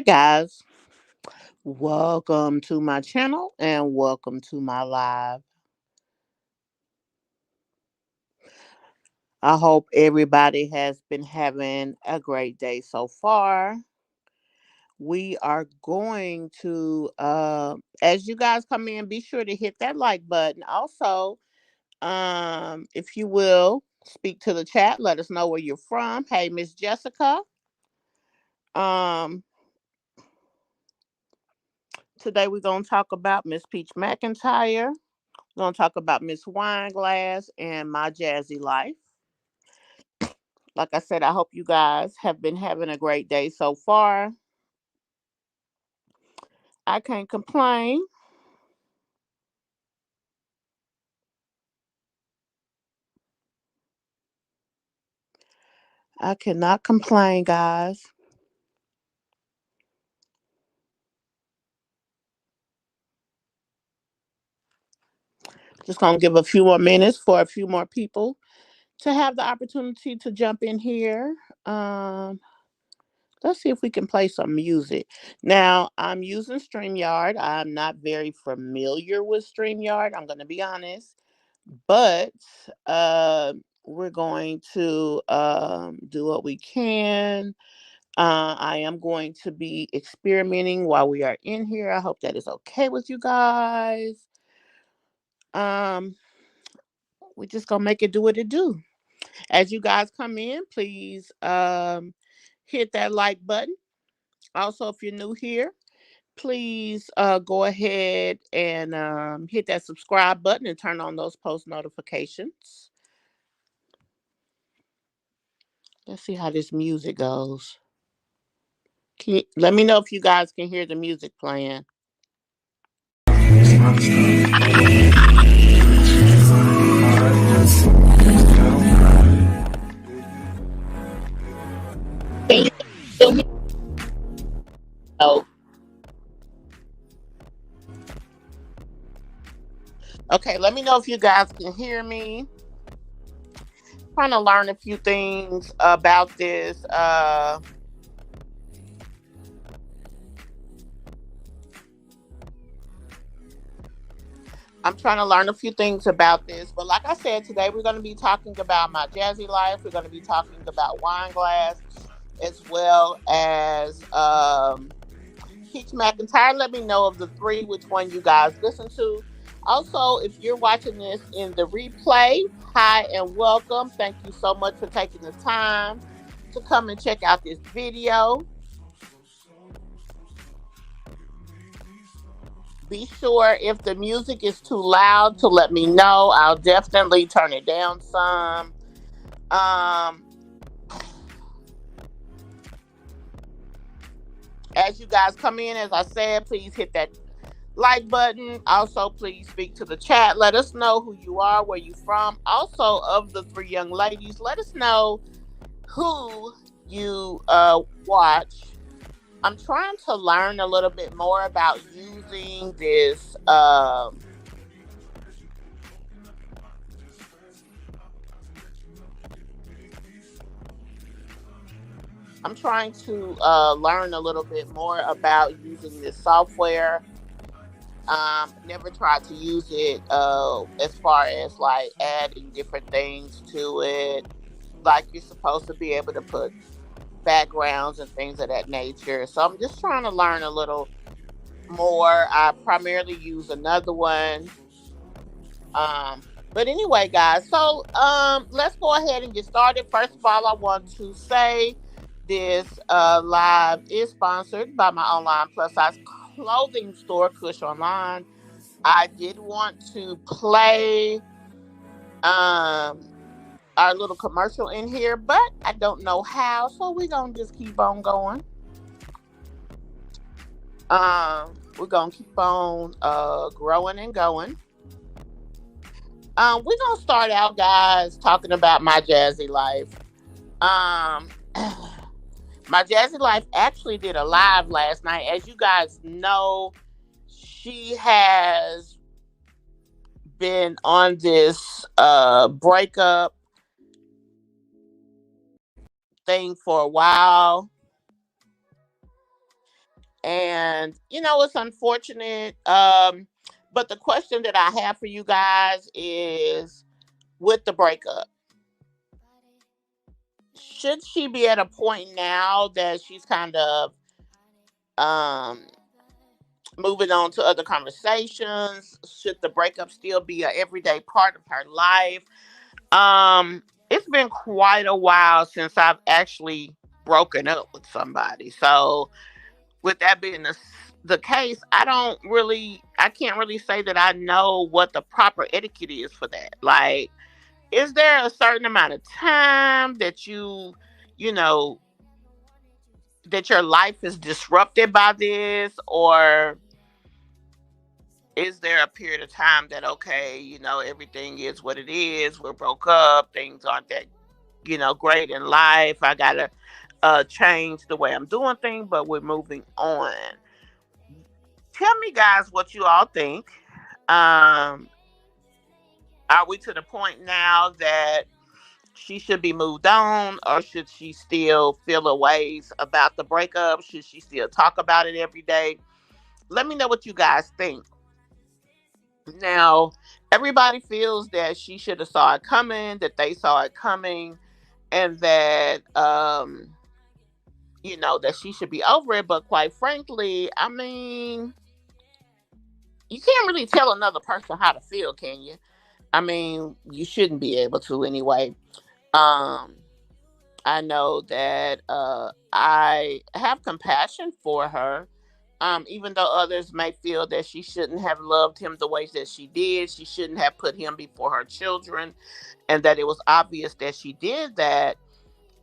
guys, welcome to my channel and welcome to my live. I hope everybody has been having a great day so far. We are going to, as you guys come in, be sure to hit that like button. Also, if you will, speak to the chat. Let us know where you're from. Hey, Miss Jessica. Um, Today we're gonna talk about Miss Peach McIntyre. We're gonna talk about Miss Wineglass and My Jazzy Life. Like I said, I hope you guys have been having a great day so far. I can't complain. I cannot complain, guys. Just gonna give a few more minutes for a few more people to have the opportunity to jump in here. Um, let's see if we can play some music. Now, I'm using StreamYard. I'm not very familiar with StreamYard. I'm gonna be honest, but we're going to do what we can. I am going to be experimenting while we are in here. I hope that is okay with you guys. Um, we're just gonna make it do what it do. As you guys come in, please hit that like button. Also, if you're new here, please go ahead and hit that subscribe button and turn on those post notifications. Let's see how this music goes. Let me know if you guys can hear the music playing. Can you still hear? Oh, okay. Let me know if you guys can hear me. Trying to learn a few things about this. I'm trying to learn a few things about this, but like I said, today we're going to be talking about my jazzy life. We're going to be talking about wine glass, as well as Peach McIntyre. Let me know of the three which one you guys listen to. Also, if you're watching this in the replay, hi and welcome. Thank you so much for taking the time to come and check out this video. Be sure if the music is too loud to let me know. I'll definitely turn it down some. Um, as you guys come in, as I said, please hit that like button. Also, please speak to the chat. Let us know who you are, where you from. Also, of the three young ladies, let us know who you watch. I'm trying to learn a little bit more about using this. I'm trying to learn a little bit more about using this software. Never tried to use it as far as like adding different things to it. Like you're supposed to be able to put backgrounds and things of that nature. So I'm just trying to learn a little more. I primarily use another one. Um, but anyway, guys, so let's go ahead and get started. First of all, I want to say this live is sponsored by my online plus size clothing store, Kush Online. I did want to play um our little commercial in here, but I don't know how, so we're gonna just keep on going. We're gonna keep on growing and going. We're gonna start out, guys, talking about my jazzy life. Um, my jazzy life actually did a live last night. As you guys know, she has been on this breakup thing for a while. And it's unfortunate. But the question that I have for you guys is, with the breakup, should she be at a point now that she's kind of um moving on to other conversations? Should the breakup still be a everyday part of her life? It's been quite a while since I've actually broken up with somebody. So with that being the case, I can't really say that I know what the proper etiquette is for that. Like, is there a certain amount of time that you know, that your life is disrupted by this, or is there a period of time that, okay, everything is what it is, we're broke up, things aren't that, great in life, I gotta change the way I'm doing things, but we're moving on. Tell me, guys, what you all think. um are we to the point now that she should be moved on, or should she still feel a ways about the breakup? Should she still talk about it every day? Let me know what you guys think. Now, everybody feels that she should have saw it coming, that they saw it coming, and that that she should be over it. But quite frankly, I mean, you can't really tell another person how to feel, can you? I mean, you shouldn't be able to anyway. Um, I know that I have compassion for her. Even though others may feel that she shouldn't have loved him the way that she did, she shouldn't have put him before her children, and that it was obvious that she did that,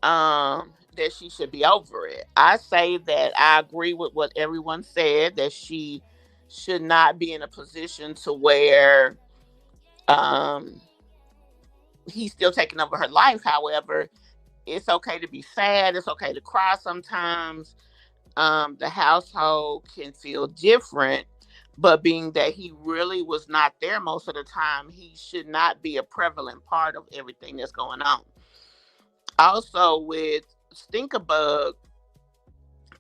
that she should be over it. I say that I agree with what everyone said, that she should not be in a position to where um, he's still taking over her life. However, it's okay to be sad. It's okay to cry sometimes. The household can feel different, but being that he really was not there most of the time, he should not be a prevalent part of everything that's going on. Also, with Stinkabug,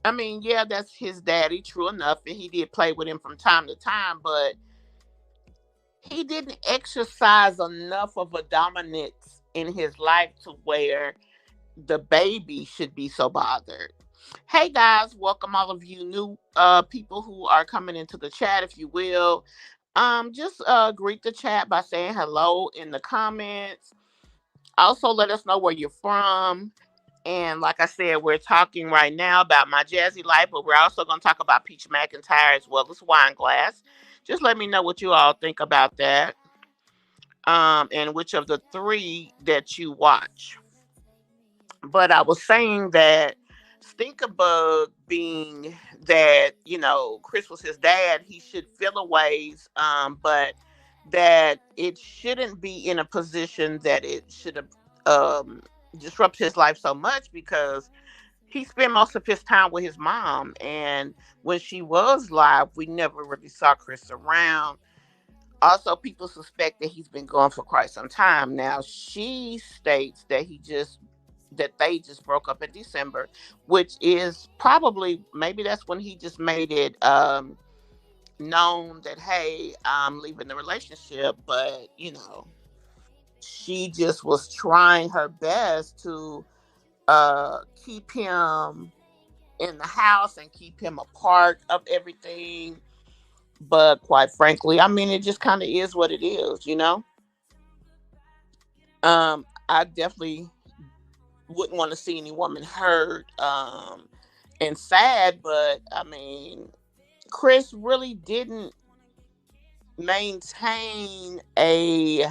I mean, yeah, that's his daddy, true enough, and he did play with him from time to time, but he didn't exercise enough of a dominance in his life to where the baby should be so bothered. Hey guys, welcome all of you new people who are coming into the chat, if you will. Just greet the chat by saying hello in the comments. Also, let us know where you're from. And like I said, we're talking right now about My Jazzy Life, but we're also going to talk about Peach McIntyre as well as Wineglass. Just let me know what you all think about that. And which of the three that you watch. But I was saying that Stinkabug, being that, Chris was his dad, he should feel a ways, but that it shouldn't be in a position that it should have disrupt his life so much, because he spent most of his time with his mom, and when she was live, we never really saw Chris around. Also, people suspect that he's been gone for quite some time now. She states that they just broke up in December, which is probably, maybe that's when he just made it known that, hey, I'm leaving the relationship. But she just was trying her best to keep him in the house and keep him a part of everything. But quite frankly, I mean, it just kind of is what it is. I definitely wouldn't want to see any woman hurt and sad, but I mean, Chris really didn't maintain a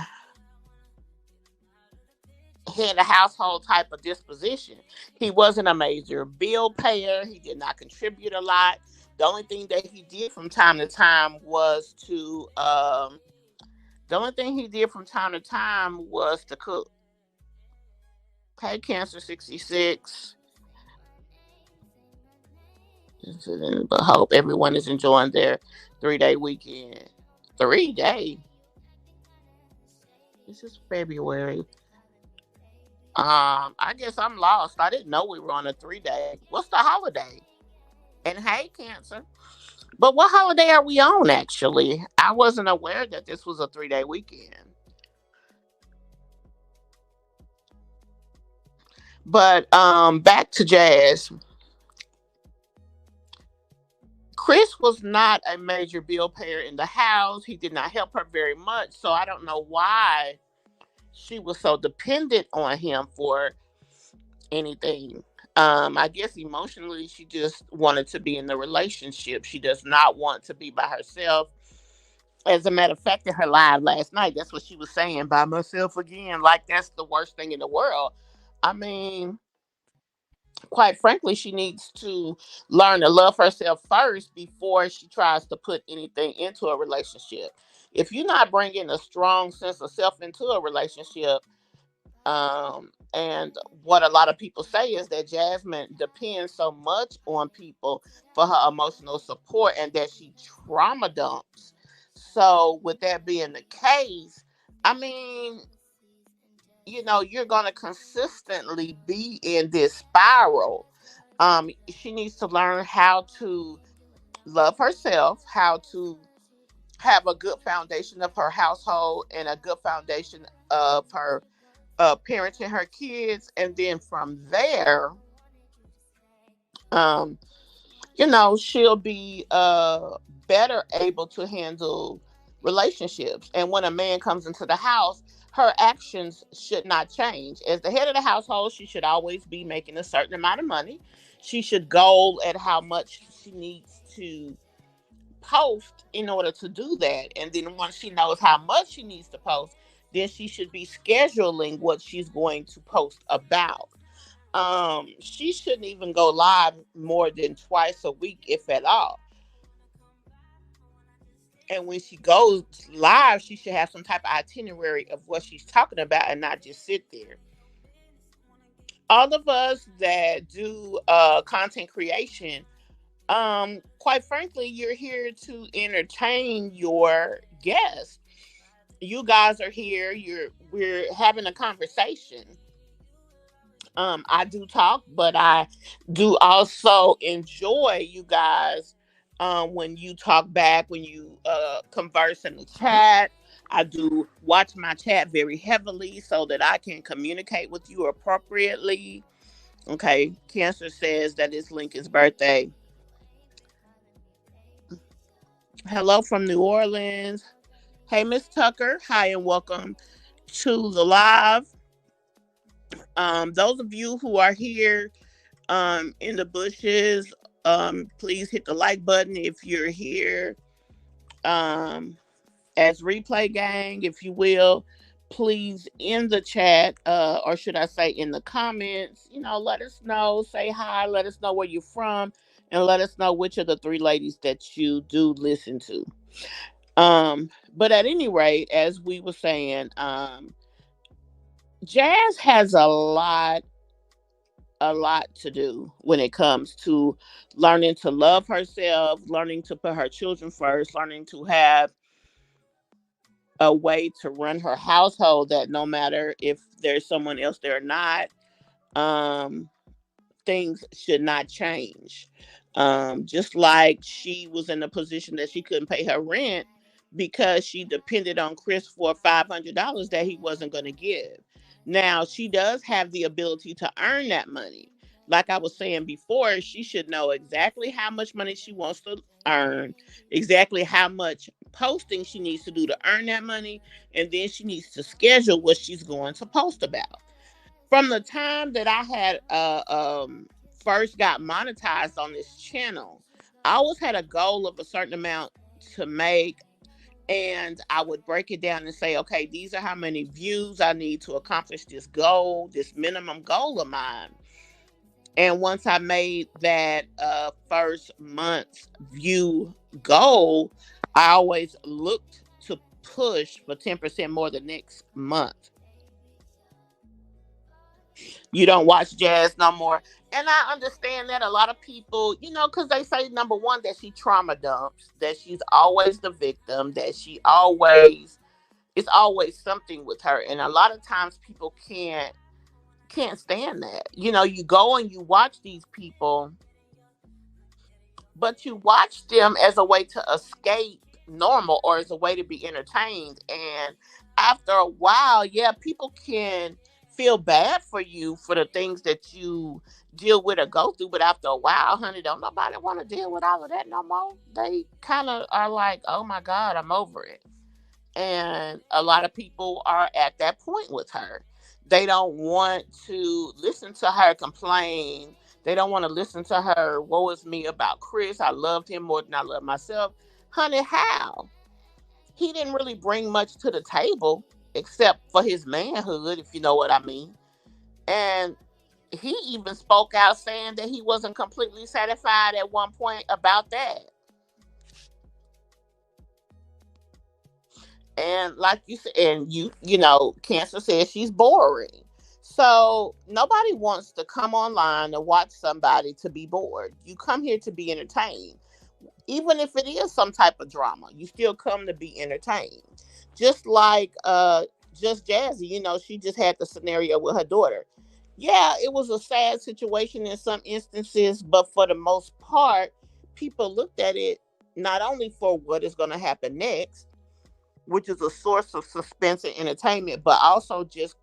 head of household type of disposition. He wasn't a major bill payer. He did not contribute a lot. The only thing that he did from time to time was to the only thing he did from time to time was to cook. Hey, Cancer 66. But hope everyone is enjoying their 3 day weekend. 3 day. This is February. I guess I'm lost. I didn't know we were on a 3 day. What's the holiday? And hey, Cancer. But what holiday are we on actually? I wasn't aware that this was a 3-day weekend. But back to Jazz. Chris was not a major bill payer in the house. He did not help her very much. So I don't know why she was so dependent on him for anything. I guess emotionally she just wanted to be in the relationship. She does not want to be by herself. As a matter of fact, in her live last night, that's what she was saying, by myself again. Like that's the worst thing in the world. I mean, quite frankly, she needs to learn to love herself first before she tries to put anything into a relationship. If you're not bringing a strong sense of self into a relationship, and what a lot of people say is that Jasmine depends so much on people for her emotional support and that she trauma dumps. So, with that being the case, I mean, you're going to consistently be in this spiral. She needs to learn how to love herself, how to have a good foundation of her household and a good foundation of her parenting her kids, and then from there, um, she'll be better able to handle relationships. And when a man comes into the house, her actions should not change. As the head of the household, she should always be making a certain amount of money. She should goal at how much she needs to post in order to do that. And then once she knows how much she needs to post, then she should be scheduling what she's going to post about. She shouldn't even go live more than twice a week, if at all. And when she goes live, she should have some type of itinerary of what she's talking about and not just sit there. All of us that do content creation, quite frankly, you're here to entertain your guests. You guys are here, we're having a conversation. I do talk, but I do also enjoy you guys when you talk back, when you converse in the chat. I do watch my chat very heavily so that I can communicate with you appropriately. Okay, Cancer says that it's Lincoln's birthday. Hello from New Orleans. Hey, Miss Tucker. Hi, and welcome to the live. Those of you who are here in the bushes, please hit the like button if you're here. Um, as replay gang, if you will, please in the chat, or should I say in the comments, let us know, say hi, let us know where you're from, and let us know which of the three ladies that you do listen to. But at any rate, as we were saying, Jazz has a lot to do when it comes to learning to love herself, learning to put her children first, learning to have a way to run her household that no matter if there's someone else there or not, um, things should not change. Just like she was in a position that she couldn't pay her rent because she depended on Chris for $500 that he wasn't going to give. Now, she does have the ability to earn that money. Like I was saying before, she should know exactly how much money she wants to earn, exactly how much posting she needs to do to earn that money, and then she needs to schedule what she's going to post about. From the time that I had first got monetized on this channel, I always had a goal of a certain amount to make, and I would break it down and say, okay, these are how many views I need to accomplish this goal, this minimum goal of mine. And once I made that first month's view goal, I always looked to push for 10% more the next month. You don't watch Jazz no more. And I understand that a lot of people, because they say, number one, that she trauma dumps, that she's always the victim, that it's always something with her. And a lot of times people can't stand that. You go and you watch these people but you watch them as a way to escape normal or as a way to be entertained. And after a while, yeah, people can feel bad for you for the things that you deal with or go through. But after a while, honey, don't nobody want to deal with all of that no more. They kind of are like, oh my God, I'm over it. And a lot of people are at that point with her. They don't want to listen to her complain. They don't want to listen to her, woe is me about Chris. I loved him more than I love myself. Honey, how? He didn't really bring much to the table except for his manhood, if you know what I mean. And he even spoke out saying that he wasn't completely satisfied at one point about that. And like you said, and you know, Cancer says she's boring. So nobody wants to come online and watch somebody to be bored. You come here to be entertained. Even if it is some type of drama, you still come to be entertained. Just like just Jazzy, you know, she just had the scenario with her daughter. Yeah, it was a sad situation in some instances, but for the most part, people looked at it not only for what is going to happen next, which is a source of suspense and entertainment, but also just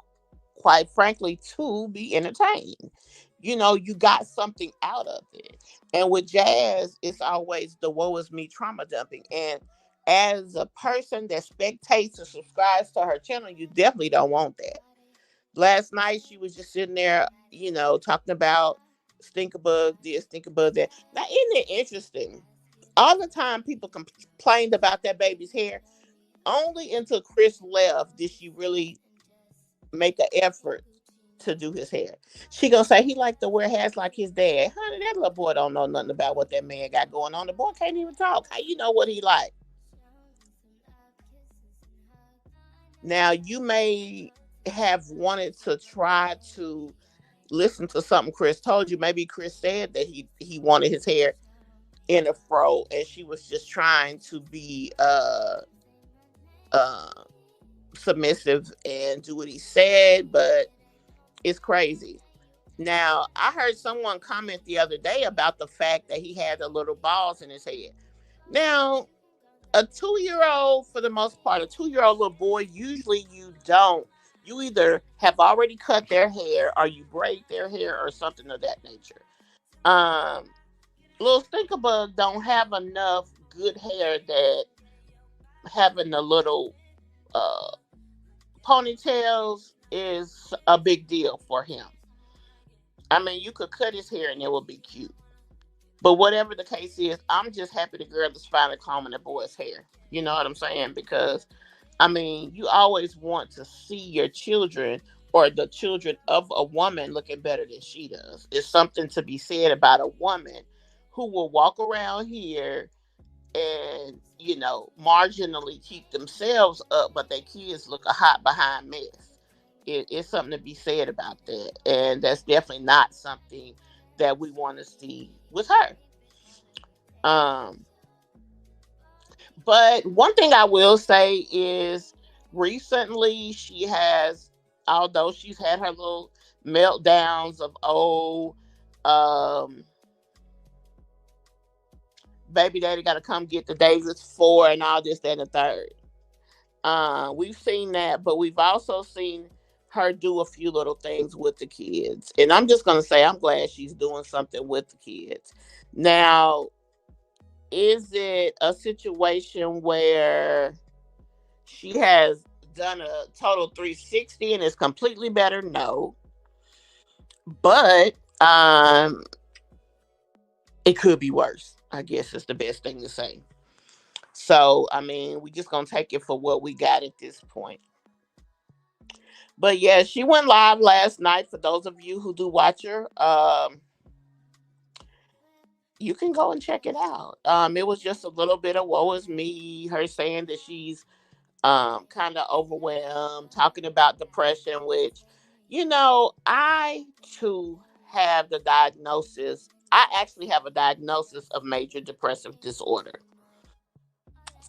quite frankly to be entertained. You know, you got something out of it. And with Jazz, it's always the woe is me trauma dumping. And as a person that spectates and subscribes to her channel, you definitely don't want that. Last night she was just sitting there, you know, talking about stinkabug this, stinkabug that. Now, isn't it interesting? All the time people complained about that baby's hair. Only until Chris left did she really make an effort to do his hair. She gonna say he like to wear hats like his dad. Honey, that little boy don't know nothing about what that man got going on. The boy can't even talk. How you know what he like? Now you may have wanted to try to listen to something Chris told you. Maybe Chris said that he wanted his hair in a fro, and she was just trying to be uh submissive and do what he said, but it's crazy. Now, I heard someone comment the other day about the fact that he had the little balls in his head. Now, a 2 year old, for the most part, a 2 year old little boy, usually you don't. You either have already cut their hair or you braid their hair or something of that nature. Um, Little Stinkerbug don't have enough good hair that having the little uh, ponytails is a big deal for him. I mean, you could cut his hair and it would be cute. But whatever the case is, I'm just happy the girl is finally combing the boy's hair. You know what I'm saying? Because, I mean, you always want to see your children or the children of a woman looking better than she does. It's something to be said about a woman who will walk around here and, you know, marginally keep themselves up, but their kids look a hot behind mess. It's something to be said about that. And that's definitely not something that we want to see with her. Um, but one thing I will say is recently she has, although she's had her little meltdowns of, oh, um, baby daddy got to come get the Davis 4 and all this, that, and the third. We've seen that, but we've also seen her do a few little things with the kids. And I'm just going to say, I'm glad she's doing something with the kids. Now, is it a situation where she has done a total 360 and is completely better? No. But it could be worse, I guess is the best thing to say. So, I mean, we just going to take it for what we got at this point. But yeah, she went live last night. For those of you who do watch her, you can go and check it out. It was just a little bit of woe is me, her saying that she's kind of overwhelmed, talking about depression, which, you know, I too have the diagnosis. I actually have a diagnosis of major depressive disorder.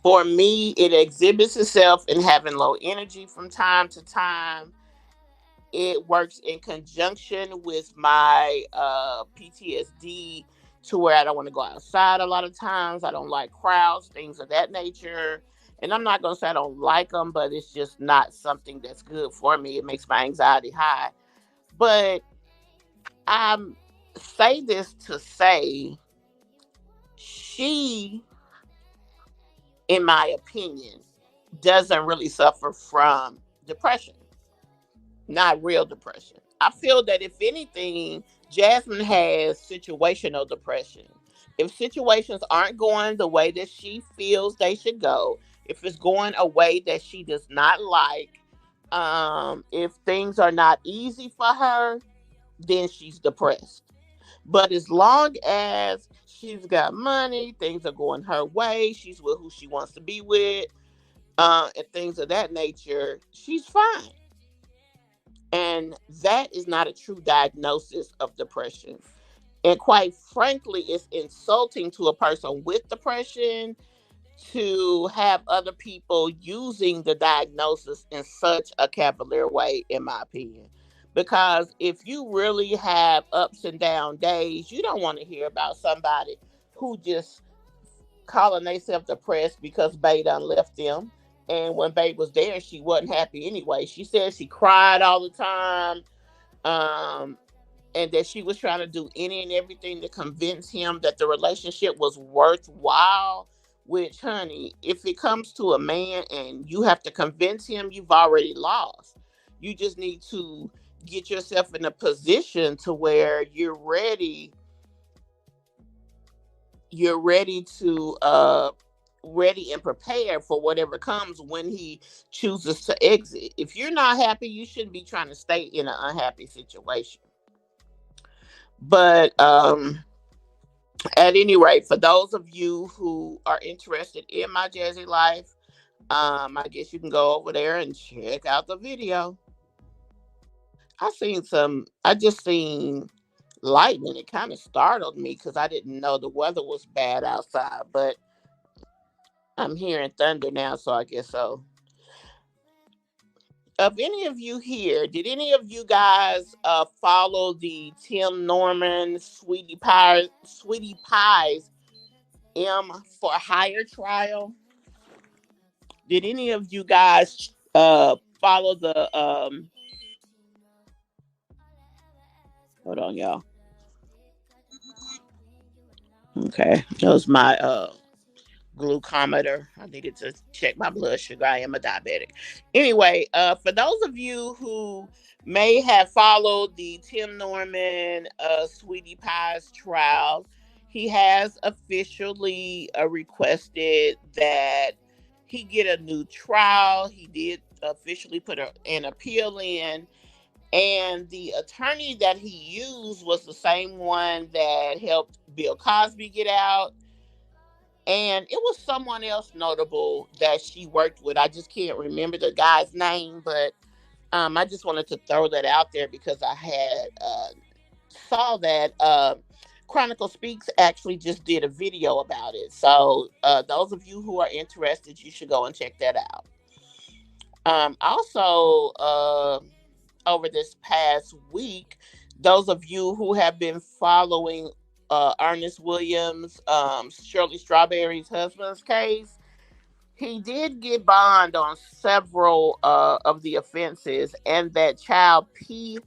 For me, it exhibits itself in having low energy from time to time. It works in conjunction with my PTSD, to where I don't want to go outside a lot of times. I don't like crowds, things of that nature. And I'm not going to say I don't like them, but it's just not something that's good for me. It makes my anxiety high. But I say this to say she, in my opinion, doesn't really suffer from depression, not real depression. I feel that if anything, Jasmine has situational depression. If situations aren't going the way that she feels they should go, if it's going a way that she does not like, if things are not easy for her, then she's depressed. But as long as she's got money, things are going her way, she's with who she wants to be with, and things of that nature, she's fine. And that is not a true diagnosis of depression. And quite frankly, it's insulting to a person with depression to have other people using the diagnosis in such a cavalier way, in my opinion. Because if you really have ups and down days, you don't want to hear about somebody who just calling themselves depressed because Bae done left them. And when Bae was there, she wasn't happy anyway. She said she cried all the time. Um, and that she was trying to do any and everything to convince him that the relationship was worthwhile. Which, honey, if it comes to a man and you have to convince him, you've already lost. You just need to get yourself in a position to where you're ready to ready and prepared for whatever comes when he chooses to exit. If you're not happy, you shouldn't be trying to stay in an unhappy situation. But at any rate, for those of you who are interested in My Jazzy Life, I guess you can go over there and check out the video. I just seen lightning. It kind of startled me because I didn't know the weather was bad outside, but I'm hearing thunder now, so I guess so. Of any of you here, did any of you guys follow the Tim Norman Sweetie Pie's M for Hire trial? Did any of you guys follow the hold on y'all. Okay. That was my glucometer. I needed to check my blood sugar. I am a diabetic. Anyway, for those of you who may have followed the Tim Norman Sweetie Pie's trial, he has officially requested that he get a new trial. He did officially put an appeal in, and the attorney that he used was the same one that helped Bill Cosby get out, and it was someone else notable that she worked with. I just can't remember the guy's name, but I just wanted to throw that out there because I had saw that Chronicle Speaks actually just did a video about it. So those of you who are interested, you should go and check that out. Also, over this past week, those of you who have been following Ernest Williams, Shirley Strawberry's husband's case, he did get bond on several of the offenses, and that child P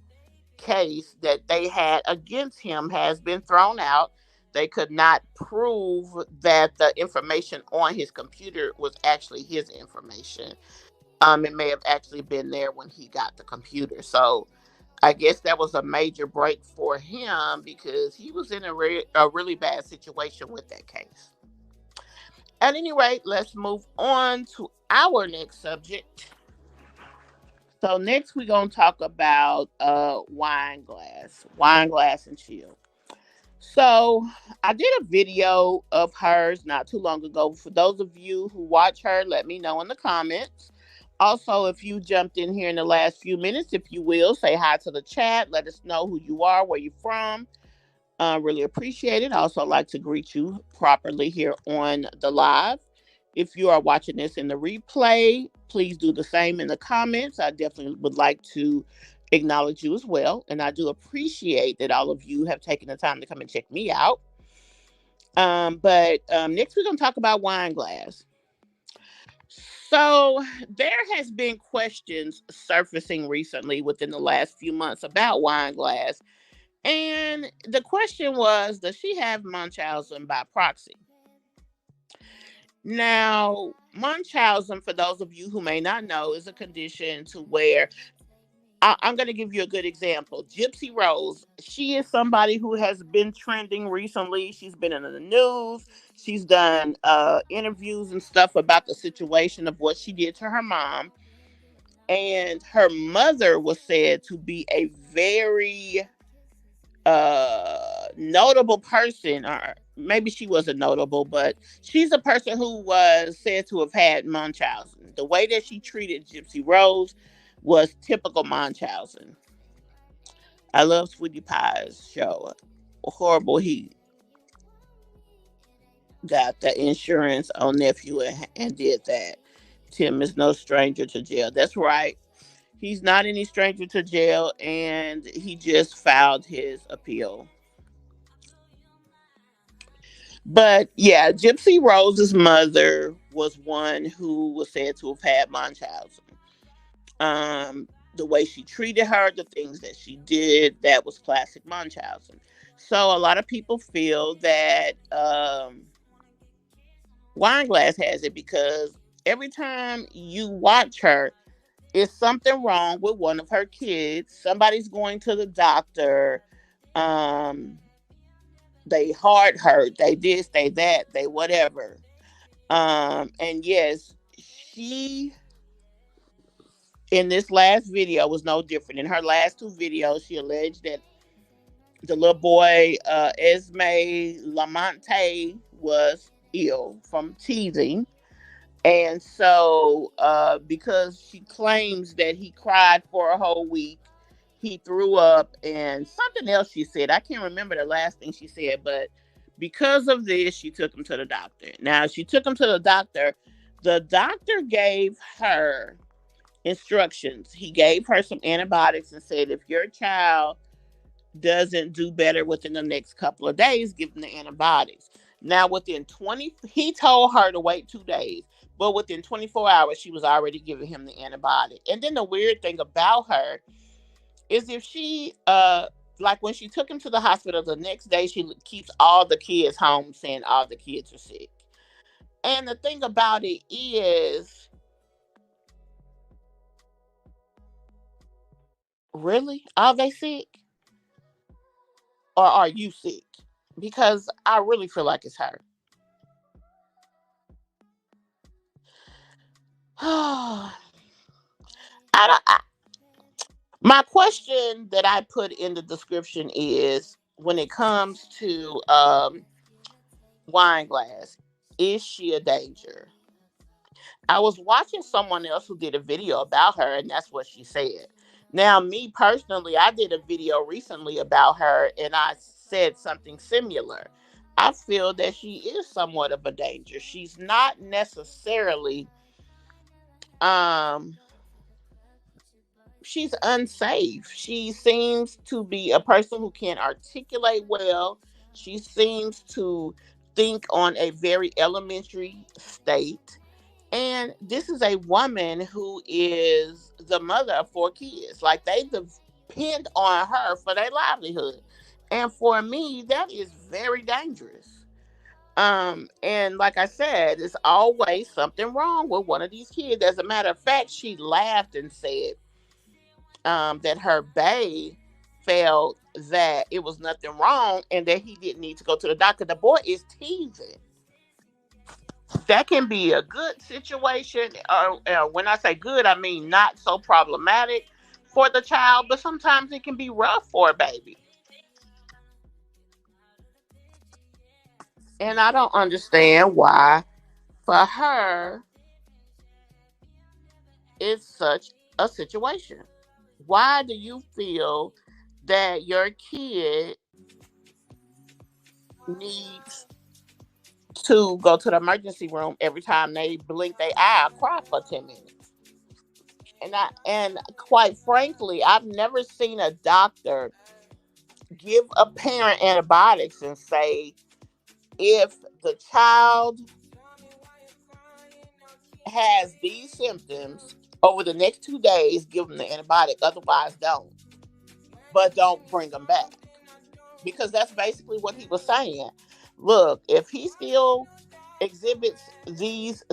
case that they had against him has been thrown out. They could not prove that the information on his computer was actually his information. It may have actually been there when he got the computer. So I guess that was a major break for him because he was in a really bad situation with that case. At any rate, let's move on to our next subject. So next we're gonna talk about wine glass and chill. So I did a video of hers not too long ago. For those of you who watch her, let me know in the comments. Also, if you jumped in here in the last few minutes, if you will, say hi to the chat. Let us know who you are, where you're from. Really appreciate it. I also like to greet you properly here on the live. If you are watching this in the replay, please do the same in the comments. I definitely would like to acknowledge you as well. And I do appreciate that all of you have taken the time to come and check me out. But next we're gonna talk about wine glass. So there has been questions surfacing recently within the last few months about wine glass. And the question was, does she have Munchausen by proxy? Now, Munchausen, for those of you who may not know, is a condition to where I'm going to give you a good example. Gypsy Rose, she is somebody who has been trending recently. She's been in the news. She's done interviews and stuff about the situation of what she did to her mom. And her mother was said to be a very notable person, or maybe she wasn't notable, but she's a person who was said to have had Munchausen. The way that she treated Gypsy Rose was typical Munchausen. I love Sweetie Pie's show. Horrible he got the insurance on nephew and did that. Tim is no stranger to jail. That's right. He's not any stranger to jail, and he just filed his appeal. But yeah, Gypsy Rose's mother was one who was said to have had Munchausen. The way she treated her, the things that she did, that was classic Munchausen. So a lot of people feel that Wineglass has it because every time you watch her, is something wrong with one of her kids. Somebody's going to the doctor. Um, they heart hurt. They this, they that, they whatever. And yes, she in this last video was no different. In her last two videos, she alleged that the little boy, Esme Lamonte, was ill from teething. And so, because she claims that he cried for a whole week, he threw up, and something else she said. I can't remember the last thing she said, but because of this, she took him to the doctor. Now, she took him to the doctor. The doctor gave her instructions. He gave her some antibiotics and said, if your child doesn't do better within the next couple of days, give them the antibiotics. Now, within 20, he told her to wait 2 days, but within 24 hours, she was already giving him the antibiotic. And then the weird thing about her is if she, like when she took him to the hospital the next day, she keeps all the kids home saying all the kids are sick. And the thing about it is, really? Are they sick? Or are you sick? Because I really feel like it's her. I don't, my question that I put in the description is when it comes to wine glass, is she a danger? I was watching someone else who did a video about her, and that's what she said. Now, me personally, I did a video recently about her, and I said something similar. I feel that she is somewhat of a danger. She's not necessarily um she's unsafe. She seems to be a person who can articulate well. She seems to think on a very elementary state. And this is a woman who is the mother of four kids. Like they depend on her for their livelihood. And for me, that is very dangerous. And like I said, it's always something wrong with one of these kids. As a matter of fact, she laughed and said, that her bae felt that it was nothing wrong and that he didn't need to go to the doctor. The boy is teasing. That can be a good situation. When I say good, I mean not so problematic for the child, but sometimes it can be rough for a baby. And I don't understand why, for her, it's such a situation. Why do you feel that your kid needs to go to the emergency room every time they blink their eye or cry for 10 minutes? And quite frankly, I've never seen a doctor give a parent antibiotics and say if the child has these symptoms over the next 2 days, give them the antibiotic. Otherwise, don't. But don't bring them back. Because that's basically what he was saying. Look, if he still exhibits these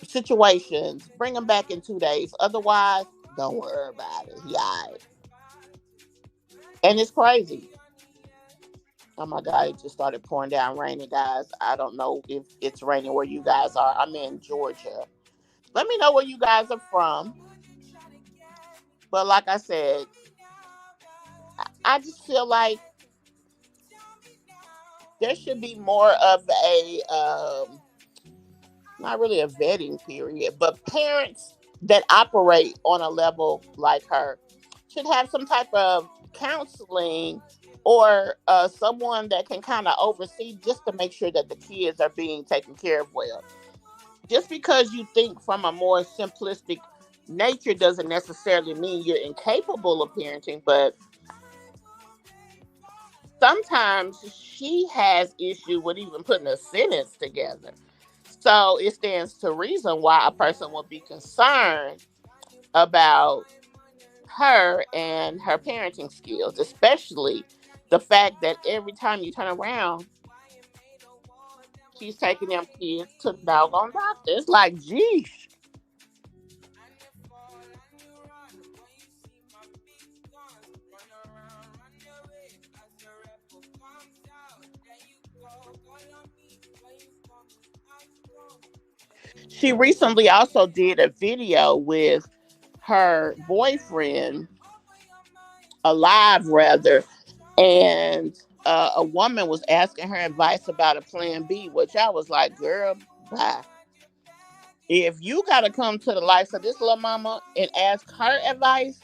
situations, bring him back in 2 days. Otherwise, don't worry about it. He all right. And it's crazy. Oh my God, it just started pouring down raining, guys. I don't know if it's raining where you guys are. I'm in Georgia. Let me know where you guys are from. But like I said, I just feel like there should be more of a not really a vetting period, but parents that operate on a level like her should have some type of counseling or someone that can kind of oversee just to make sure that the kids are being taken care of well. Just because you think from a more simplistic nature doesn't necessarily mean you're incapable of parenting, but sometimes she has issue with even putting a sentence together. So it stands to reason why a person would be concerned about her and her parenting skills, especially the fact that every time you turn around, she's taking them kids to the doggone doctor. It's like, geez. She recently also did a video with her boyfriend, alive rather, and a woman was asking her advice about a plan B, which I was like, girl, bye. If you got to come to the likes of this little mama and ask her advice,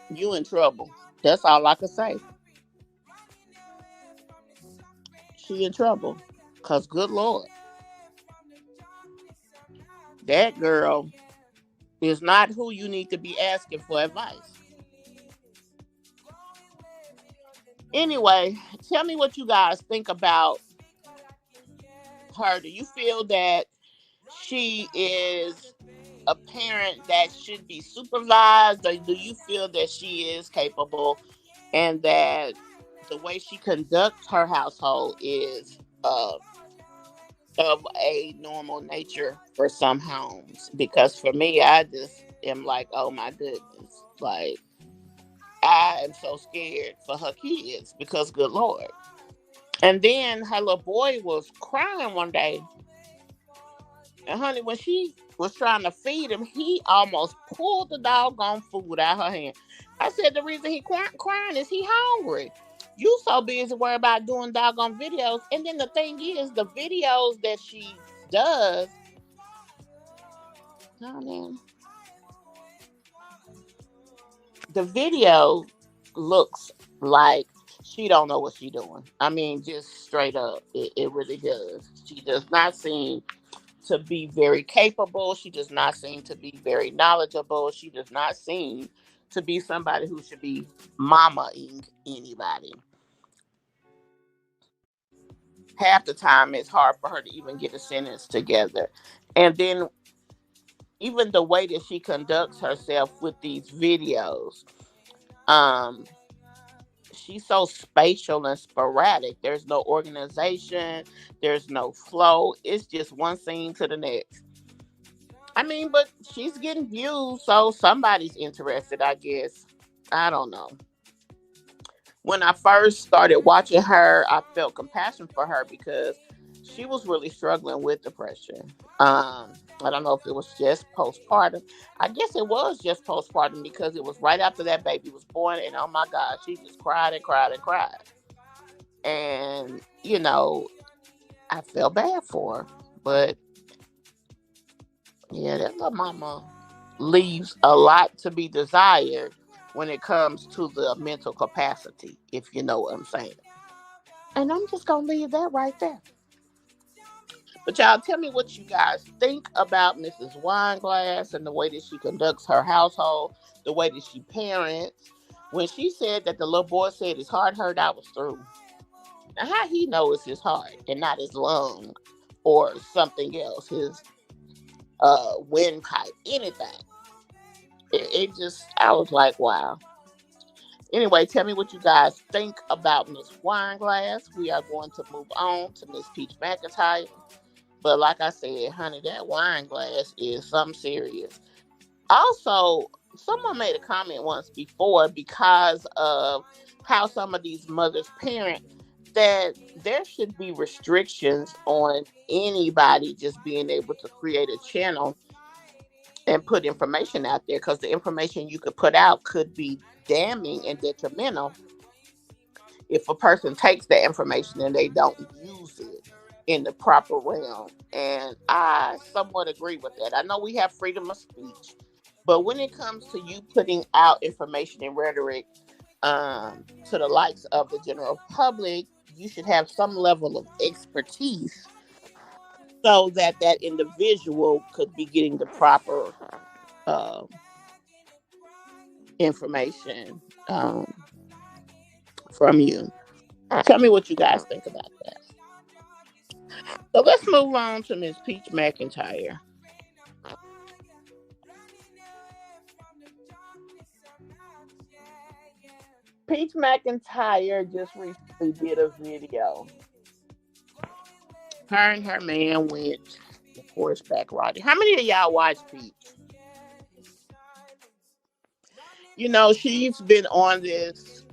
you in trouble. That's all I can say. She in trouble. Because, good Lord, that girl is not who you need to be asking for advice. Anyway, tell me what you guys think about her. Do you feel that she is a parent that should be supervised, or do you feel that she is capable and that the way she conducts her household is of a normal nature for some homes? Because for me, I just am like, oh my goodness, like I am so scared for her kids because good Lord. And then her little boy was crying one day. And honey, when she was trying to feed him, he almost pulled the doggone food out her hand. I said the reason he crying is he hungry. You so busy worried about doing doggone videos. And then the thing is, the videos that she does, honey, the video looks like she don't know what she doing. I mean, just straight up, it really does. She does not seem to be very capable. She does not seem to be very knowledgeable. She does not seem to be somebody who should be mamaing anybody. Half the time, it's hard for her to even get a sentence together. And then, even the way that she conducts herself with these videos, um, she's so spatial and sporadic. There's no organization, there's no flow. It's just one scene to the next. I mean, but she's getting views, so somebody's interested, I guess. I don't know. When I first started watching her, I felt compassion for her because she was really struggling with depression. I don't know if it was just postpartum. I guess it was just postpartum because it was right after that baby was born, and oh my God, she just cried and cried and cried. And I felt bad for her, but yeah, that little mama leaves a lot to be desired when it comes to the mental capacity, if you know what I'm saying. And I'm just gonna leave that right there. But y'all tell me what you guys think about Mrs. Wineglass and the way that she conducts her household, the way that she parents. When she said that the little boy said his heart hurt, I was through. Now, how he knows his heart and not his lung or something else, his windpipe, anything. It just, I was like, wow. Anyway, tell me what you guys think about Miss Wineglass. We are going to move on to Miss Peach McIntyre. But like I said, honey, that wine glass is something serious. Also, someone made a comment once before because of how some of these mothers parent that there should be restrictions on anybody just being able to create a channel and put information out there because the information you could put out could be damning and detrimental if a person takes that information and they don't use it in the proper realm. And I somewhat agree with that. I know we have freedom of speech, but when it comes to you putting out information and rhetoric to the likes of the general public, you should have some level of expertise so that that individual could be getting the proper uh, information from you. Tell me what you guys think about that. So let's move on to Miss Peach McIntyre. Peach McIntyre just recently did a video. Her and her man went horseback riding. How many of y'all watch Peach? You know, she's been on this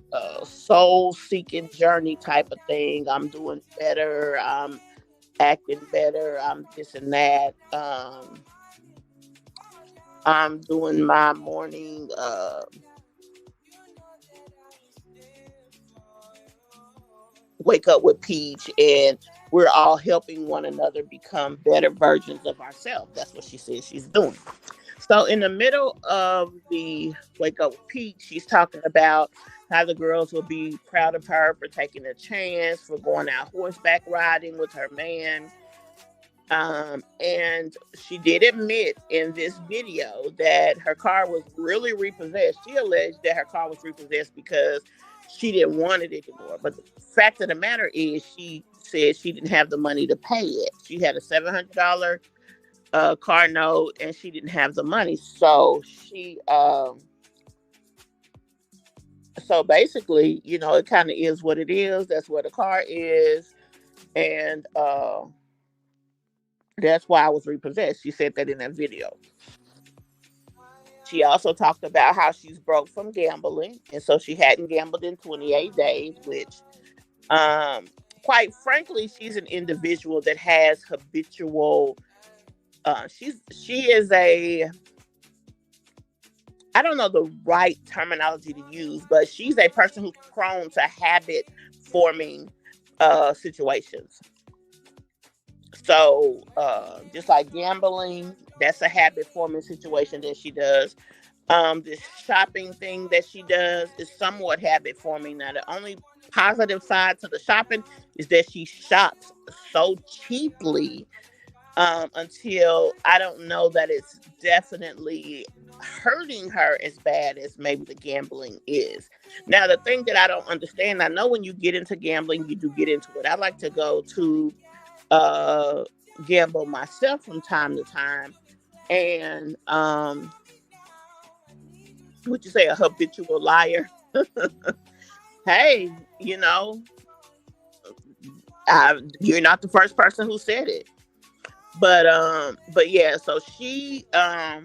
soul seeking journey type of thing. I'm doing better. I'm acting better. I'm this and that. I'm doing my morning wake up with Peach, and we're all helping one another become better versions of ourselves. That's what she says she's doing. So in the middle of the wake up with Peach, she's talking about how the girls will be proud of her for taking a chance, for going out horseback riding with her man. And she did admit in this video that her car was really repossessed. She alleged that her car was repossessed because she didn't want it anymore. But the fact of the matter is, she said she didn't have the money to pay it. She had a $700 car note, and she didn't have the money. So basically, you know, it kind of is what it is. That's where the car is, and that's why I was repossessed. She said that in that video. She also talked about how she's broke from gambling, and so she hadn't gambled in 28 days, which, um, quite frankly, she's an individual that has habitual. She is a, I don't know the right terminology to use, but she's a person who's prone to habit forming situations. So, just like gambling, that's a habit forming situation that she does. This shopping thing that she does is somewhat habit forming. Now, the only positive side to the shopping is that she shops so cheaply until I don't know that it's definitely hurting her as bad as maybe the gambling is. Now, the thing that I don't understand, I know when you get into gambling, you do get into it. I like to go to uh, gamble myself from time to time, and would you say a habitual liar? Hey, you know, you're not the first person who said it. But yeah, so she I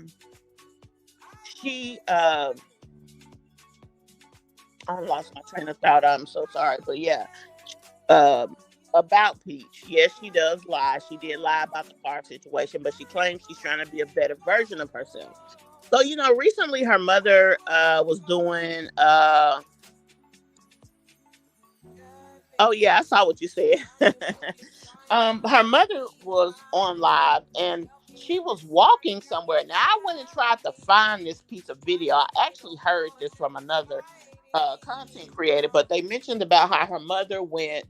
lost my train of thought. I'm so sorry, but yeah, um, about Peach. Yes, she does lie. She did lie about the car situation, but she claims she's trying to be a better version of herself. So, you know, recently her mother was doing. Oh yeah, I saw what you said. Her mother was on live and she was walking somewhere. Now I went and tried to find this piece of video. I actually heard this from another content creator, but they mentioned about how her mother went.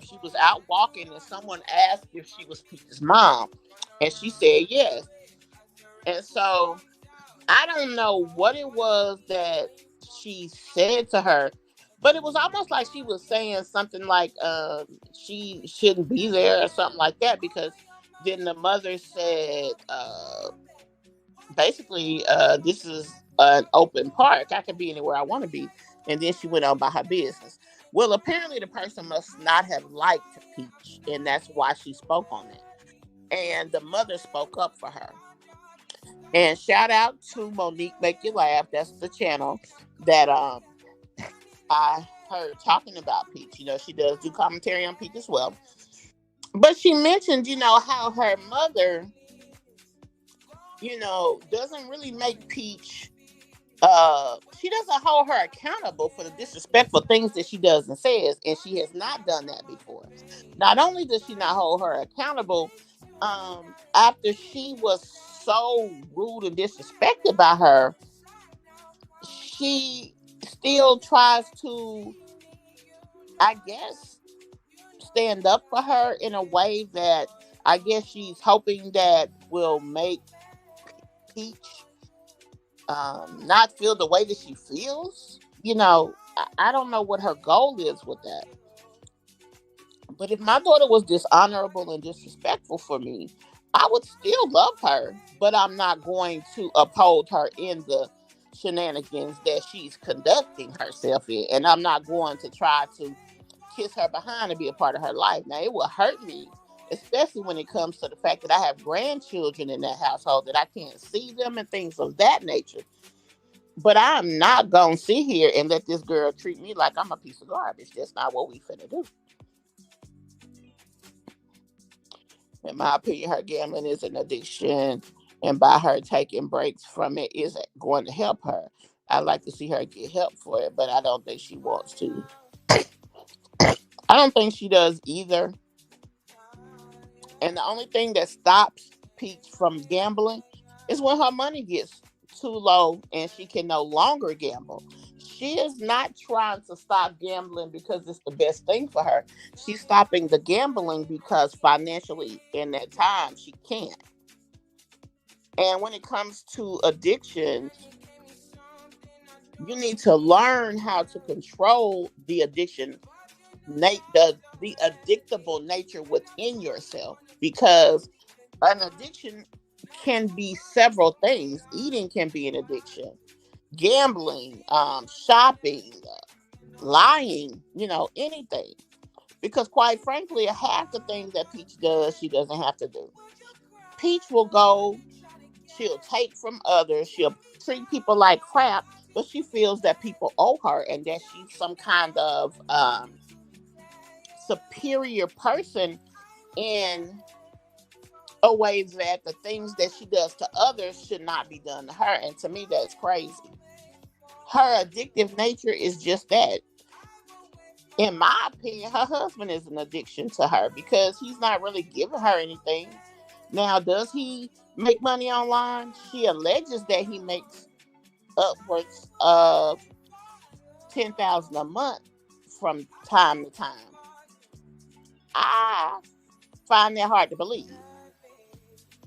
She was out walking and someone asked if she was Peach's mom, and she said yes. And so I don't know what it was that she said to her, But it was almost like she was saying something like she shouldn't be there or something like that, because then the mother said basically this is an open park. I can be anywhere I want to be. And then she went on by her business. Well, apparently the person must not have liked Peach, and that's why she spoke on it. And the mother spoke up for her. And shout out to Monique Make You Laugh. That's the channel that I heard talking about Peach. She does do commentary on Peach as well. But she mentioned, how her mother, doesn't really make Peach she doesn't hold her accountable for the disrespectful things that she does and says, and she has not done that before. Not only does she not hold her accountable, after she was so rude and disrespected by her, she still tries to, I guess, stand up for her in a way that I guess she's hoping that will make Peach not feel the way that she feels. I don't know what her goal is with that. But if my daughter was dishonorable and disrespectful for me, I would still love her, but I'm not going to uphold her in the shenanigans that she's conducting herself in. And I'm not going to try to kiss her behind and be a part of her life. Now, it will hurt me, especially when it comes to the fact that I have grandchildren in that household that I can't see them and things of that nature. But I'm not going to sit here and let this girl treat me like I'm a piece of garbage. That's not what we finna do. In my opinion, her gambling is an addiction, and by her taking breaks from it is going to help her. I'd like to see her get help for it, but I don't think she wants to. I don't think she does either. And the only thing that stops Peach from gambling is when her money gets too low and she can no longer gamble. She is not trying to stop gambling because it's the best thing for her. She's stopping the gambling because financially in that time she can't. And when it comes to addictions, you need to learn how to control the addiction, the addictable nature within yourself, because an addiction can be several things. Eating can be an addiction, gambling, shopping, lying, anything. Because quite frankly, half the things that Peach does, she doesn't have to do. Peach will go, she'll take from others, she'll treat people like crap, but she feels that people owe her and that she's some kind of superior person in a way that the things that she does to others should not be done to her. And to me, that's crazy. Her addictive nature is just that. In my opinion, her husband is an addiction to her because he's not really giving her anything. Now, does he make money online? She alleges that he makes upwards of 10,000 a month from time to time. I find that hard to believe.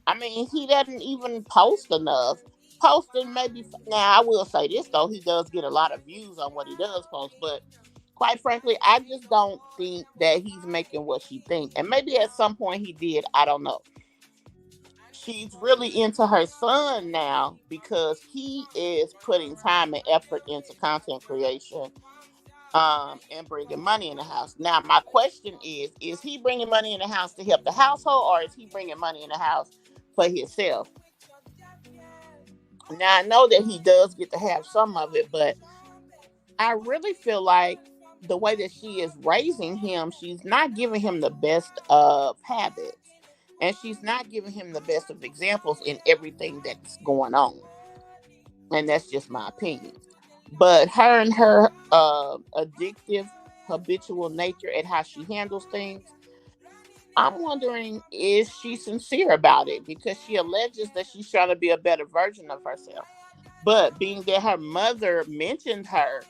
I mean, he doesn't even post enough. Posting maybe now. I will say this though, he does get a lot of views on what he does post, but quite frankly, I just don't think that he's making what she thinks. And maybe at some point he did. I don't know. She's really into her son now because he is putting time and effort into content creation, and bringing money in the house. Now, my question is he bringing money in the house to help the household, or is he bringing money in the house for himself? Now, I know that he does get to have some of it, but I really feel like the way that she is raising him, she's not giving him the best of habits. And she's not giving him the best of examples in everything that's going on. And that's just my opinion. But her and her addictive, habitual nature and how she handles things, I'm wondering, is she sincere about it? Because she alleges that she's trying to be a better version of herself. But being that her mother mentioned her,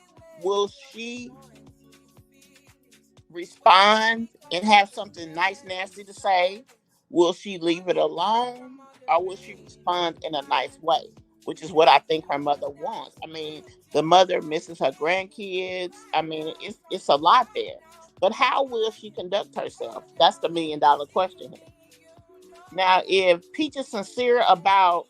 will she respond and have something nice, nasty to say? Will she leave it alone? Or will she respond in a nice way? which is what I think her mother wants. I mean, the mother misses her grandkids. I mean, it's a lot there. But how will she conduct herself? That's the $1 million question here. Now, if Peach is sincere about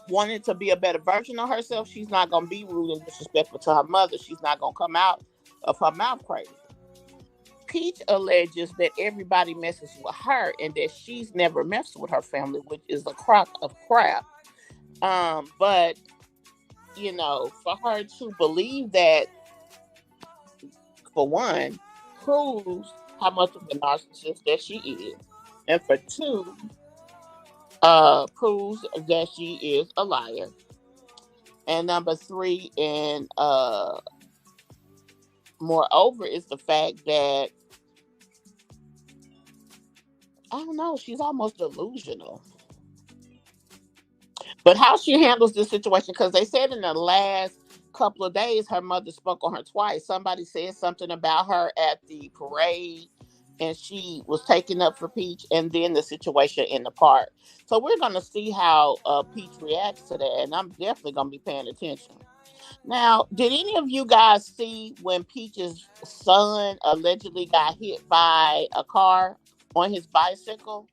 wanting to be a better version of herself, she's not gonna be rude and disrespectful to her mother. She's not gonna come out of her mouth crazy. Peach alleges that everybody messes with her and that she's never messed with her family, which is a crock of crap. But for her to believe that, for one, proves how much of a narcissist that she is, and for two, proves that she is a liar. And number three, and moreover, is the fact that I don't know, she's almost delusional. But how she handles this situation, because they said in the last couple of days, her mother spoke on her twice. Somebody said something about her at the parade, and she was taking up for Peach, and then the situation in the park. So we're going to see how Peach reacts to that, and I'm definitely going to be paying attention. Now, did any of you guys see when Peach's son allegedly got hit by a car on his bicycle?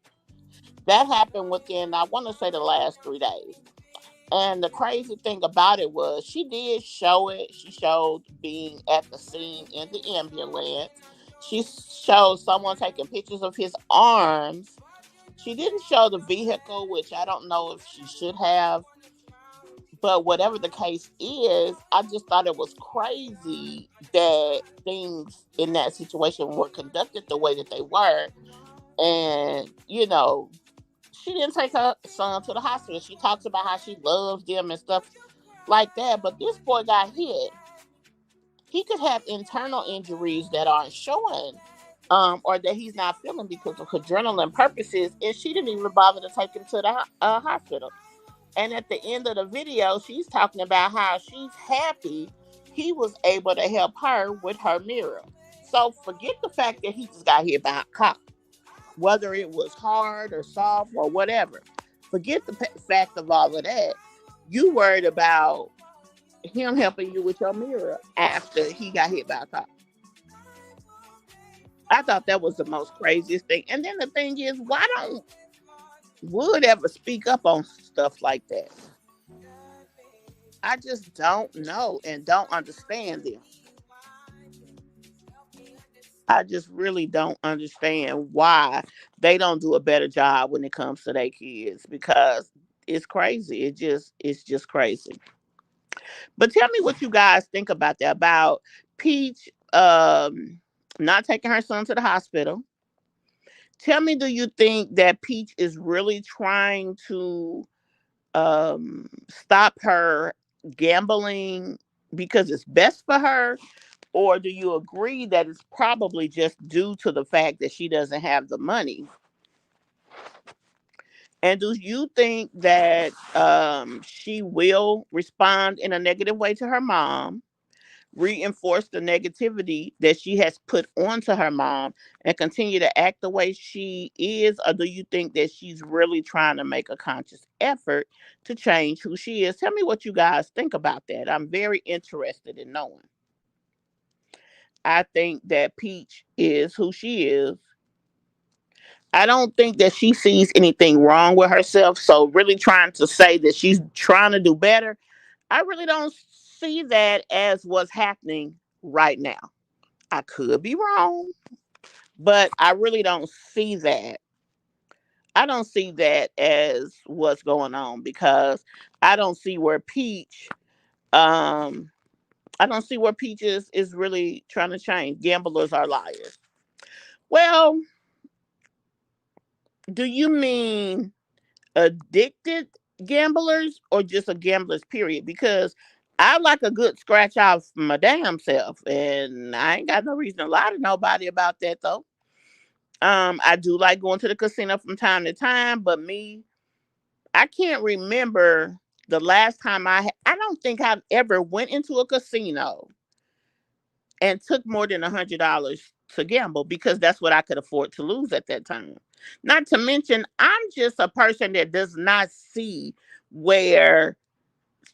That happened within, I want to say, the last 3 days. And the crazy thing about it was she did show it. She showed being at the scene in the ambulance. She showed someone taking pictures of his arms. She didn't show the vehicle, which I don't know if she should have. But whatever the case is, I just thought it was crazy that things in that situation were conducted the way that they were. And, she didn't take her son to the hospital. She talks about how she loves them and stuff like that. But this boy got hit. He could have internal injuries that aren't showing, or that he's not feeling because of adrenaline purposes. And she didn't even bother to take him to the hospital. And at the end of the video, she's talking about how she's happy he was able to help her with her mirror. So forget the fact that he just got hit by a cop, whether it was hard or soft or whatever. Forget the fact of all of that. You worried about him helping you with your mirror after he got hit by a cop. I thought that was the most craziest thing. And then the thing is, why don't Wood ever speak up on stuff like that? I just don't know and don't understand them. I just really don't understand why they don't do a better job when it comes to their kids, because it's crazy. It's just crazy. But tell me what you guys think about that, about Peach not taking her son to the hospital. Tell me, do you think that Peach is really trying to stop her gambling because it's best for her? Or do you agree that it's probably just due to the fact that she doesn't have the money? And do you think that she will respond in a negative way to her mom, reinforce the negativity that she has put onto her mom, and continue to act the way she is? Or do you think that she's really trying to make a conscious effort to change who she is? Tell me what you guys think about that. I'm very interested in knowing. I think that Peach is who she is. I don't think that she sees anything wrong with herself. So, really trying to say that she's trying to do better, I really don't see that as what's happening right now. I could be wrong, but I really don't see that. I don't see that as what's going on, because I don't see where Peach, um, I don't see where Peach is really trying to change. Gamblers are liars. Well, do you mean addicted gamblers or just a gamblers period? Because I like a good scratch off my damn self, and I ain't got no reason to lie to nobody about that though. I do like going to the casino from time to time, but me, I can't remember the last time I don't think I've ever went into a casino and took more than $100 to gamble, because that's what I could afford to lose at that time. Not to mention, I'm just a person that does not see where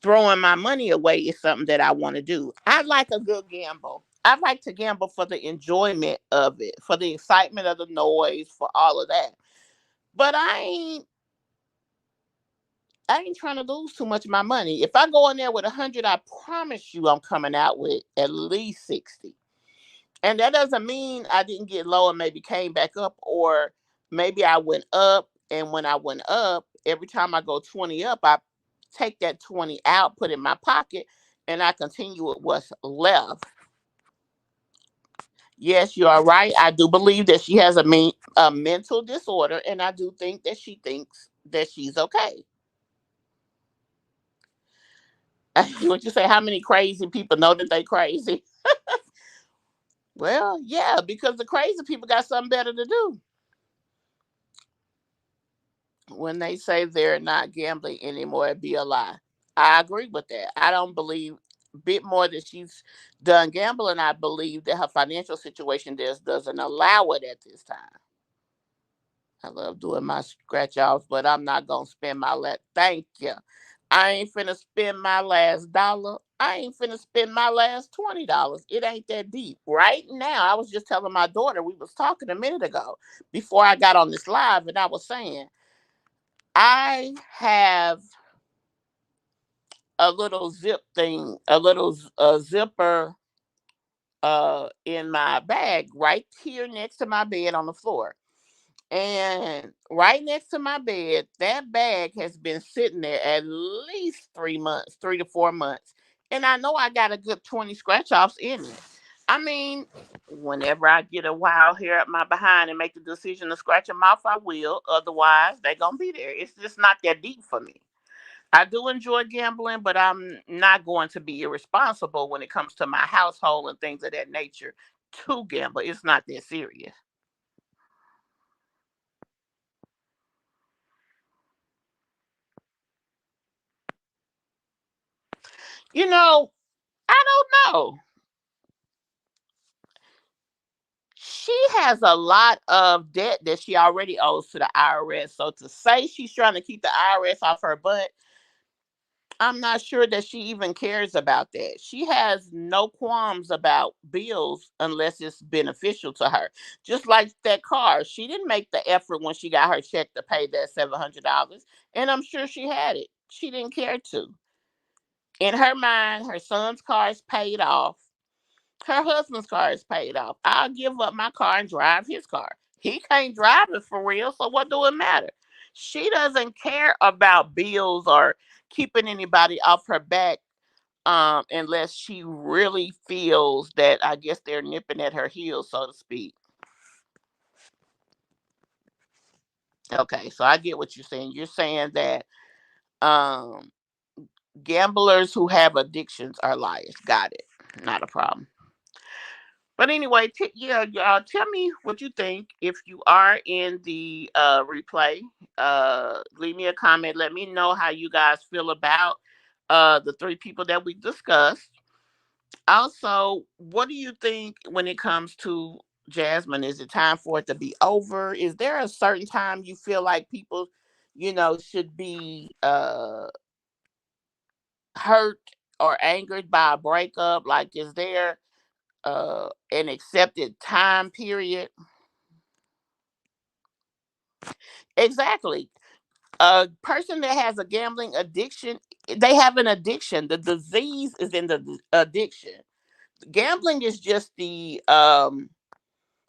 throwing my money away is something that I want to do. I like a good gamble. I like to gamble for the enjoyment of it, for the excitement of the noise, for all of that. But I ain't trying to lose too much of my money. If I go in there with 100, I promise you I'm coming out with at least 60. And that doesn't mean I didn't get low and maybe came back up, or maybe I went up. And when I went up, every time I go 20 up, I take that 20 out, put it in my pocket, and I continue with what's left. Yes, you are right. I do believe that she has a mental disorder, and I do think that she thinks that she's okay. Would you say how many crazy people know that they crazy? Well, yeah, because the crazy people got something better to do. When they say they're not gambling anymore, it'd be a lie. I agree with that. I don't believe a bit more that she's done gambling. I believe that her financial situation just doesn't allow it at this time. I love doing my scratch offs, but I'm not gonna spend my last. Thank you. I ain't finna spend my last dollar. I ain't finna spend my last $20. It ain't that deep. Right now, I was just telling my daughter, we was talking a minute ago before I got on this live, and I was saying I have a little zip thing, a little zipper in my bag right here next to my bed on the floor. And right next to my bed, that bag has been sitting there at least 3 months, 3 to 4 months. And I know I got a good 20 scratch offs in it. I mean, whenever I get a wild hair up my behind and make the decision to scratch them off, I will. Otherwise, they're going to be there. It's just not that deep for me. I do enjoy gambling, but I'm not going to be irresponsible when it comes to my household and things of that nature to gamble. It's not that serious. You know, I don't know. She has a lot of debt that she already owes to the IRS. So to say she's trying to keep the IRS off her butt, I'm not sure that she even cares about that. She has no qualms about bills unless it's beneficial to her. Just like that car, she didn't make the effort when she got her check to pay that $700, and I'm sure she had it. She didn't care to. In her mind, her son's car is paid off. Her husband's car is paid off. I'll give up my car and drive his car. He can't drive it for real, so what do it matter? She doesn't care about bills or keeping anybody off her back, unless she really feels that I guess they're nipping at her heels, so to speak. Okay, so I get what you're saying. You're saying that um gamblers who have addictions are liars. Got it. Not a problem. But anyway, yeah, y'all tell me what you think. If you are in the replay, leave me a comment. Let me know how you guys feel about the three people that we discussed. Also, what do you think when it comes to Jasmine? Is it time for it to be over? Is there a certain time you feel like people, should be hurt or angered by a breakup? Like, is there an accepted time period? Exactly. A person that has a gambling addiction, they have an addiction. The disease is in the addiction. Gambling is just the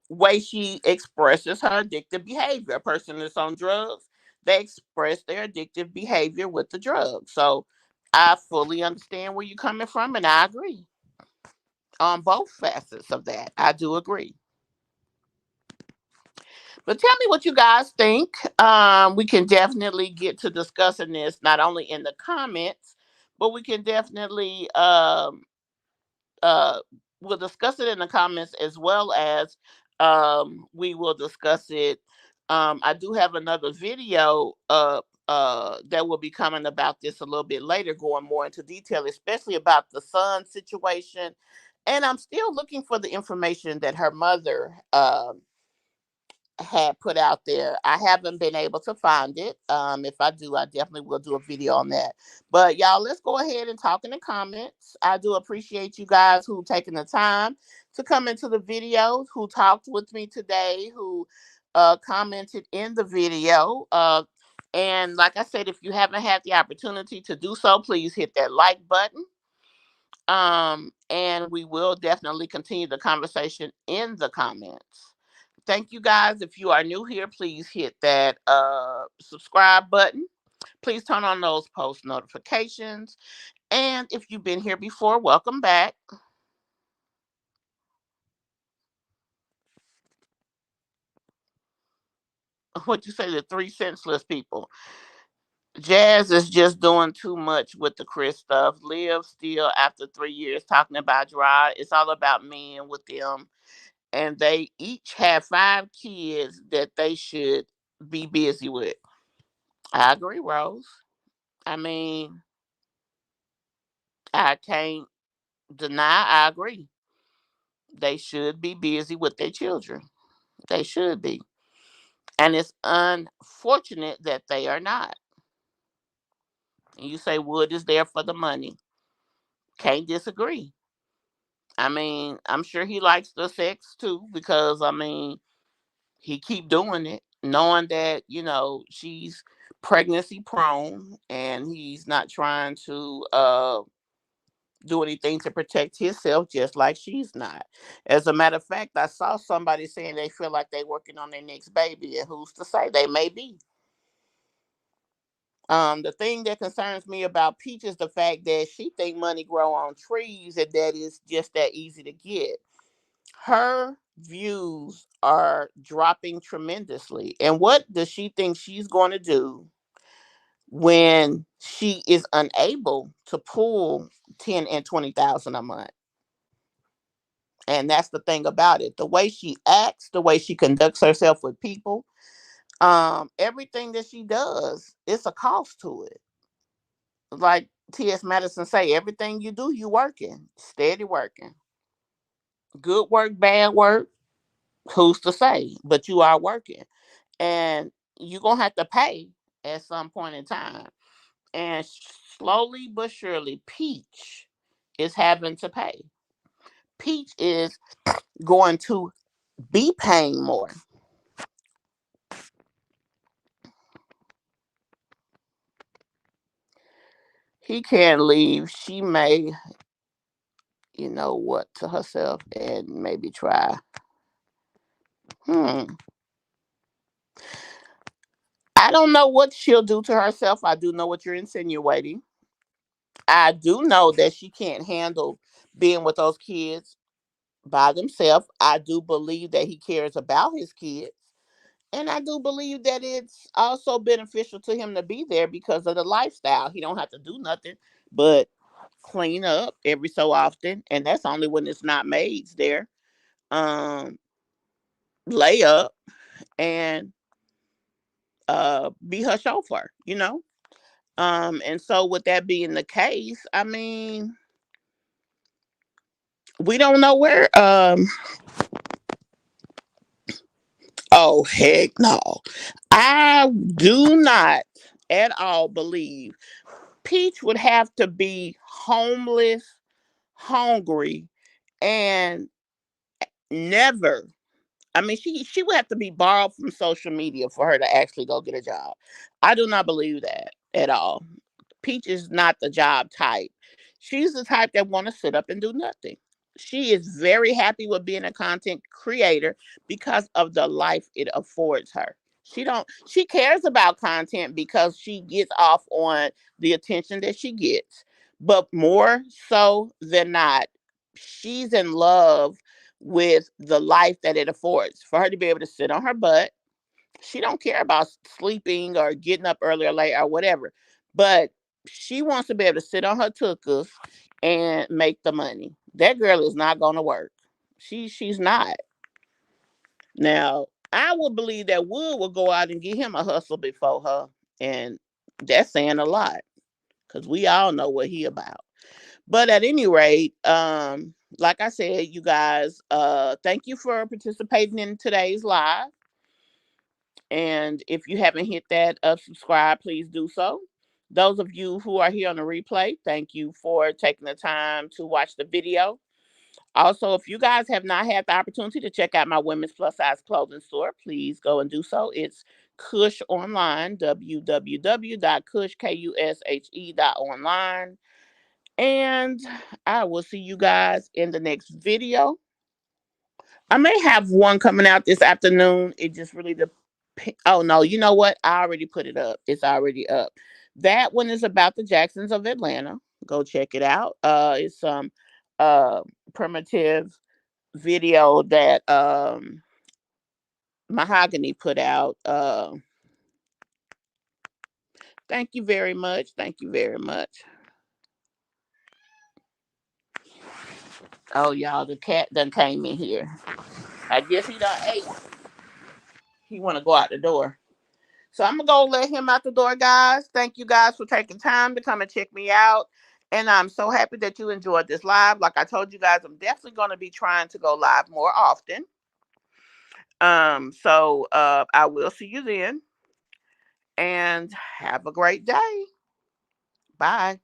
way she expresses her addictive behavior. A person that's on drugs, they express their addictive behavior with the drug. So I fully understand where you're coming from, and I agree on both facets of that. I do agree. But tell me what you guys think. We can definitely get to discussing this not only in the comments, but we can definitely uh, we'll discuss it in the comments, as well as we will discuss it. I do have another video that will be coming about this a little bit later, going more into detail, especially about the son situation. And I'm still looking for the information that her mother had put out there. I haven't been able to find it. If I do, I definitely will do a video on that. But y'all, let's go ahead and talk in the comments. I do appreciate you guys who taking the time to come into the video, who talked with me today, who commented in the video. And like I said, if you haven't had the opportunity to do so, please hit that like button. And we will definitely continue the conversation in the comments. Thank you guys. If you are new here, please hit that subscribe button. Please turn on those post notifications. And if you've been here before, welcome back. What you say, the three senseless people? Jazz is just doing too much with the Chris stuff. Liv still after 3 years talking about Gerard. It's all about men with them. And they each have 5 kids that they should be busy with. I agree, Rose. I mean, I can't deny, I agree. They should be busy with their children. They should be. And it's unfortunate that they are not. And you say Wood is there for the money. Can't disagree. I mean, I'm sure he likes the sex too, because I mean, he keep doing it, knowing that, she's pregnancy prone and he's not trying to do anything to protect himself, just like she's not. As a matter of fact, I saw somebody saying they feel like they working on their next baby, and who's to say they may be. The thing that concerns me about Peach is the fact that she think money grow on trees and that it's just that easy to get. Her views are dropping tremendously. And what does she think she's going to do when she is unable to pull 10 and 20,000 a month? And that's the thing about it. The way she acts, the way she conducts herself with people, everything that she does, it's a cost to it. Like T.S. Madison say, everything you do, you working, steady working. Good work, bad work, who's to say? But you are working. And you're going to have to pay at some point in time. And slowly but surely, Peach is having to pay. Peach is going to be paying more. He can't leave. She may, to herself and maybe try. Hmm. I don't know what she'll do to herself. I do know what you're insinuating. I do know that she can't handle being with those kids by themselves. I do believe that he cares about his kids. And I do believe that it's also beneficial to him to be there because of the lifestyle. He don't have to do nothing but clean up every so often. And that's only when it's not maids there. Um, Lay up and be her chauffeur. And so with that being the case, I mean, we don't know where oh heck no. I do not at all believe Peach would have to be homeless, hungry, and never. I mean, she would have to be borrowed from social media for her to actually go get a job. I do not believe that at all. Peach is not the job type. She's the type that want to sit up and do nothing. She is very happy with being a content creator because of the life it affords her. She cares about content because she gets off on the attention that she gets. But more so than not, she's in love with the life that it affords. For her to be able to sit on her butt, she don't care about sleeping or getting up early or late or whatever. But she wants to be able to sit on her tuchus and make the money. That girl is not going to work. She's not. Now, I would believe that Wood will go out and get him a hustle before her. And that's saying a lot because we all know what he about. But at any rate, like I said, you guys, thank you for participating in today's live. And if you haven't hit that subscribe, please do so. Those of you who are here on the replay, thank you for taking the time to watch the video. Also, if you guys have not had the opportunity to check out my women's plus size clothing store, please go and do so. It's Kush Online, www.kushe.online. And I will see you guys in the next video. I may have one coming out this afternoon. It just really depends. Oh no, you know what? I already put it up. It's already up. That one is about the Jacksons of Atlanta. Go check it out. It's some uh primitive video that Mahogany put out. Thank you very much. Thank you very much. Oh y'all, the cat done came in here. I guess he done ate. He wanna go out the door. So I'm gonna go let him out the door, guys. Thank you guys for taking time to come and check me out. And I'm so happy that you enjoyed this live. Like I told you guys, I'm definitely gonna be trying to go live more often. So I will see you then. And have a great day. Bye.